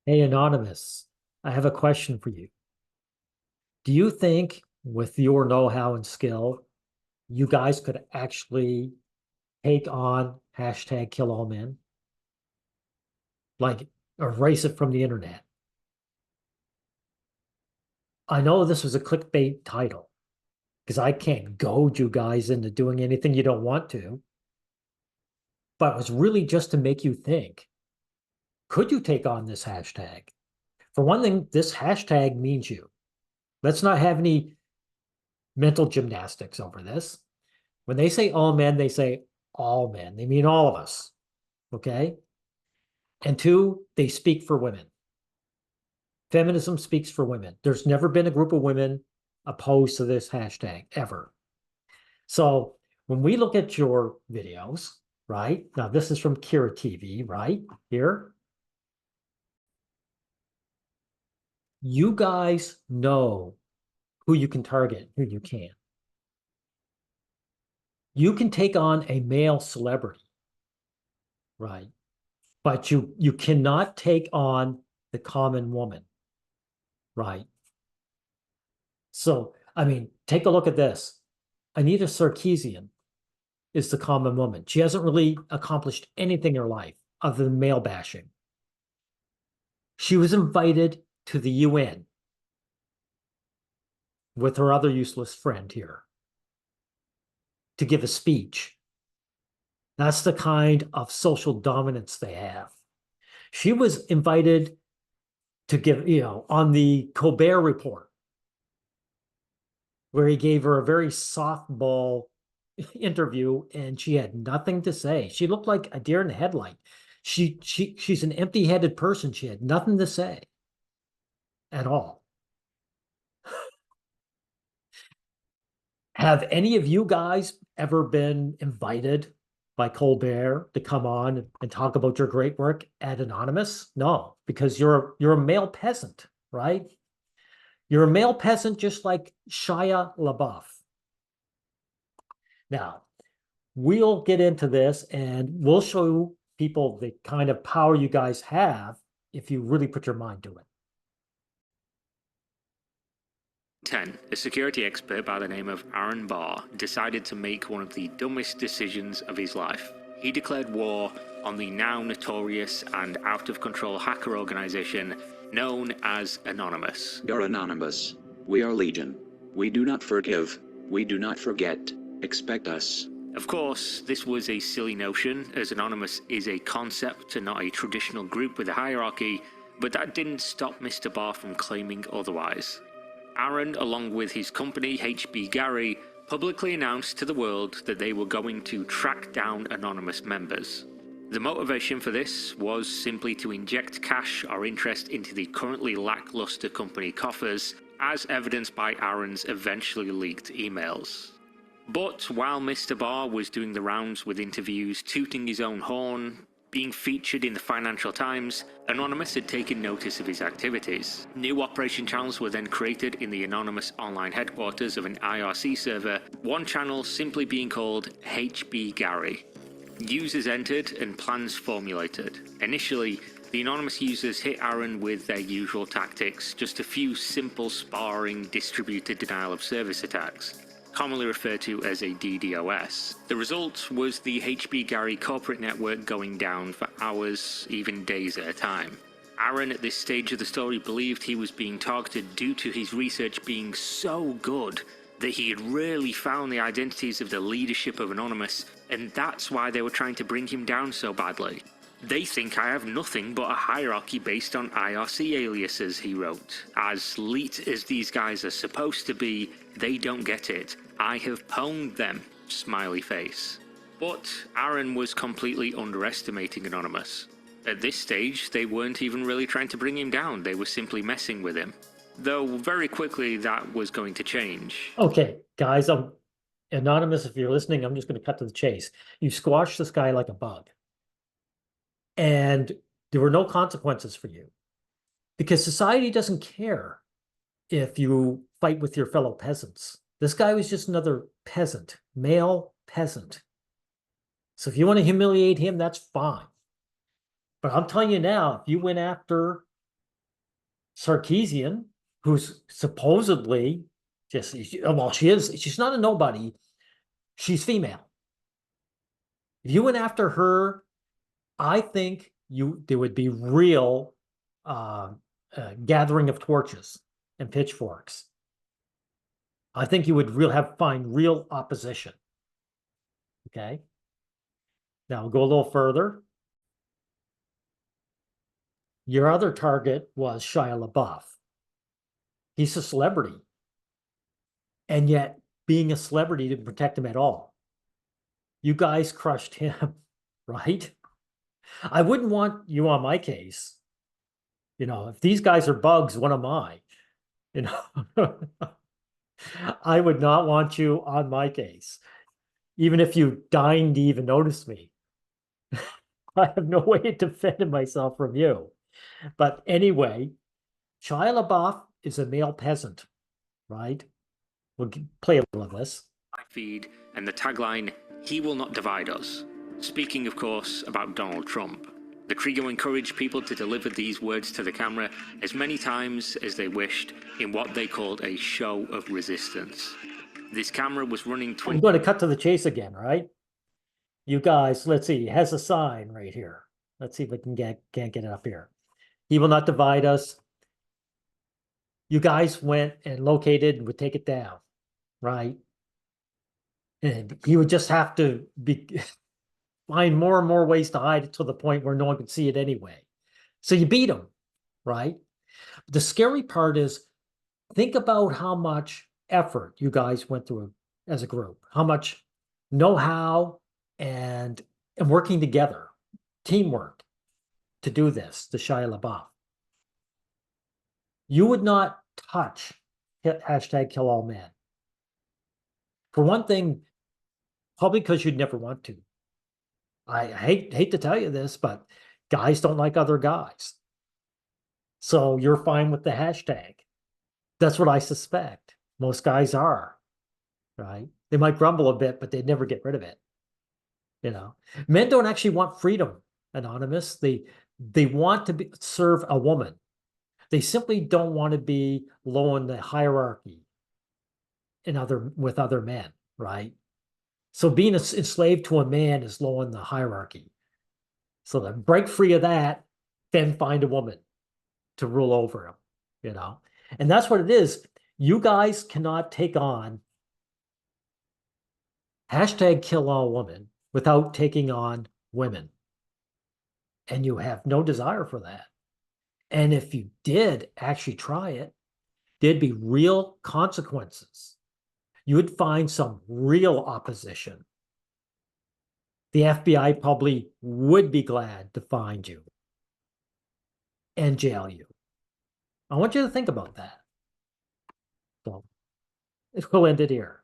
Hey, Anonymous, I have a question for you. Do you think with your know-how and skill, you guys could actually take on hashtag kill all men? Like erase it from the internet? I know this was a clickbait title because I can't goad you guys into doing anything you don't want to, but it was really just to make you think, could you take on this hashtag? For one thing, this hashtag means you. Let's not have any mental gymnastics over this. When they say all men, they say all men. They mean all of us. Okay. And two, they speak for women. Feminism speaks for women. There's never been a group of women opposed to this hashtag ever. So when we look at your videos, right now, this is from Kira TV, right here. You guys know who you can target, who you can't. You can take on a male celebrity, right? But you cannot take on the common woman, right? So, I mean, take a look at this. Anita Sarkeesian is the common woman. She hasn't really accomplished anything in her life other than male bashing. She was invited to the UN with her other useless friend here to give a speech. That's the kind of social dominance they have. She was invited to give, on the Colbert Report, where he gave her a very softball interview and she had nothing to say. She looked like a deer in the headlight. She's an empty-headed person. She had nothing to say at all. Have any of you guys ever been invited by Colbert to come on and talk about your great work at Anonymous? No, because you're a male peasant, right? You're a male peasant just like Shia LaBeouf. Now, we'll get into this and we'll show people the kind of power you guys have if you really put your mind to it. 10. A security expert by the name of Aaron Barr decided to make one of the dumbest decisions of his life. He declared war on the now notorious and out-of-control hacker organization known as Anonymous. You're anonymous. We are legion. We do not forgive. We do not forget. Expect us. Of course, this was a silly notion, as Anonymous is a concept and not a traditional group with a hierarchy, but that didn't stop Mr. Barr from claiming otherwise. Aaron, along with his company HBGary, publicly announced to the world that they were going to track down Anonymous members. The motivation for this was simply to inject cash or interest into the currently lackluster company coffers, as evidenced by Aaron's eventually leaked emails. But while Mr. Barr was doing the rounds with interviews, tooting his own horn, being featured in the Financial Times, Anonymous had taken notice of his activities. New operation channels were then created in the Anonymous online headquarters of an IRC server, one channel simply being called HBGary. Users entered and plans formulated. Initially, the Anonymous users hit Aaron with their usual tactics, just a few simple sparring distributed denial of service attacks, commonly referred to as a DDoS. The result was the HBGary corporate network going down for hours, even days at a time. Aaron at this stage of the story believed he was being targeted due to his research being so good that he had really found the identities of the leadership of Anonymous, and that's why they were trying to bring him down so badly. They think I have nothing but a hierarchy based on IRC aliases, he wrote. As elite as these guys are supposed to be, they don't get it. I have pwned them, smiley face. But Aaron was completely underestimating Anonymous. At this stage, they weren't even really trying to bring him down, they were simply messing with him. Though very quickly that was going to change. Okay, guys, Anonymous, if you're listening, I'm just going to cut to the chase. You squashed this guy like a bug. And there were no consequences for you because society doesn't care if you fight with your fellow peasants. This guy was just another peasant, male peasant. So if you want to humiliate him, that's fine. But I'm telling you now, if you went after Sarkeesian, who's supposedly just, well, she's not a nobody. She's female. If you went after her, I think there would be real gathering of torches and pitchforks. I think you would find real opposition. Okay. Now we'll go a little further. Your other target was Shia LaBeouf. He's a celebrity. And yet, being a celebrity didn't protect him at all. You guys crushed him, right? I wouldn't want you on my case. If these guys are bugs, what am I? I would not want you on my case, even if you deigned to even notice me. I have no way of defending myself from you. But anyway, Shia LaBeouf is a male peasant, right? We'll play a little of this. Feed and the tagline, "He will not divide us." Speaking, of course, about Donald Trump. The Kriego encouraged people to deliver these words to the camera as many times as they wished in what they called a show of resistance. This camera was running I'm going to cut to the chase again, right? You guys, let's see, it has a sign right here. Let's see if I can't get it up here. He will not divide us. You guys went and located and would take it down, right? And he would just have to find more and more ways to hide it to the point where no one could see it anyway. So you beat him, right? The scary part is, think about how much effort you guys went through as a group, how much know-how and working together, teamwork to do this, to Shia LaBeouf. You would not touch hashtag kill all men. For one thing, probably because you'd never want to. I hate to tell you this, but guys don't like other guys. So you're fine with the hashtag. That's what I suspect. Most guys are, right? They might grumble a bit, but they'd never get rid of it. Men don't actually want freedom, Anonymous. They want to serve a woman. They simply don't want to be low in the hierarchy with other men, right? So being enslaved to a man is low in the hierarchy. So to break free of that, then find a woman to rule over him, And that's what it is. You guys cannot take on hashtag kill all women without taking on women. And you have no desire for that. And if you did actually try it, there'd be real consequences. You would find some real opposition. The FBI probably would be glad to find you and jail you. I want you to think about that. So we'll end it here.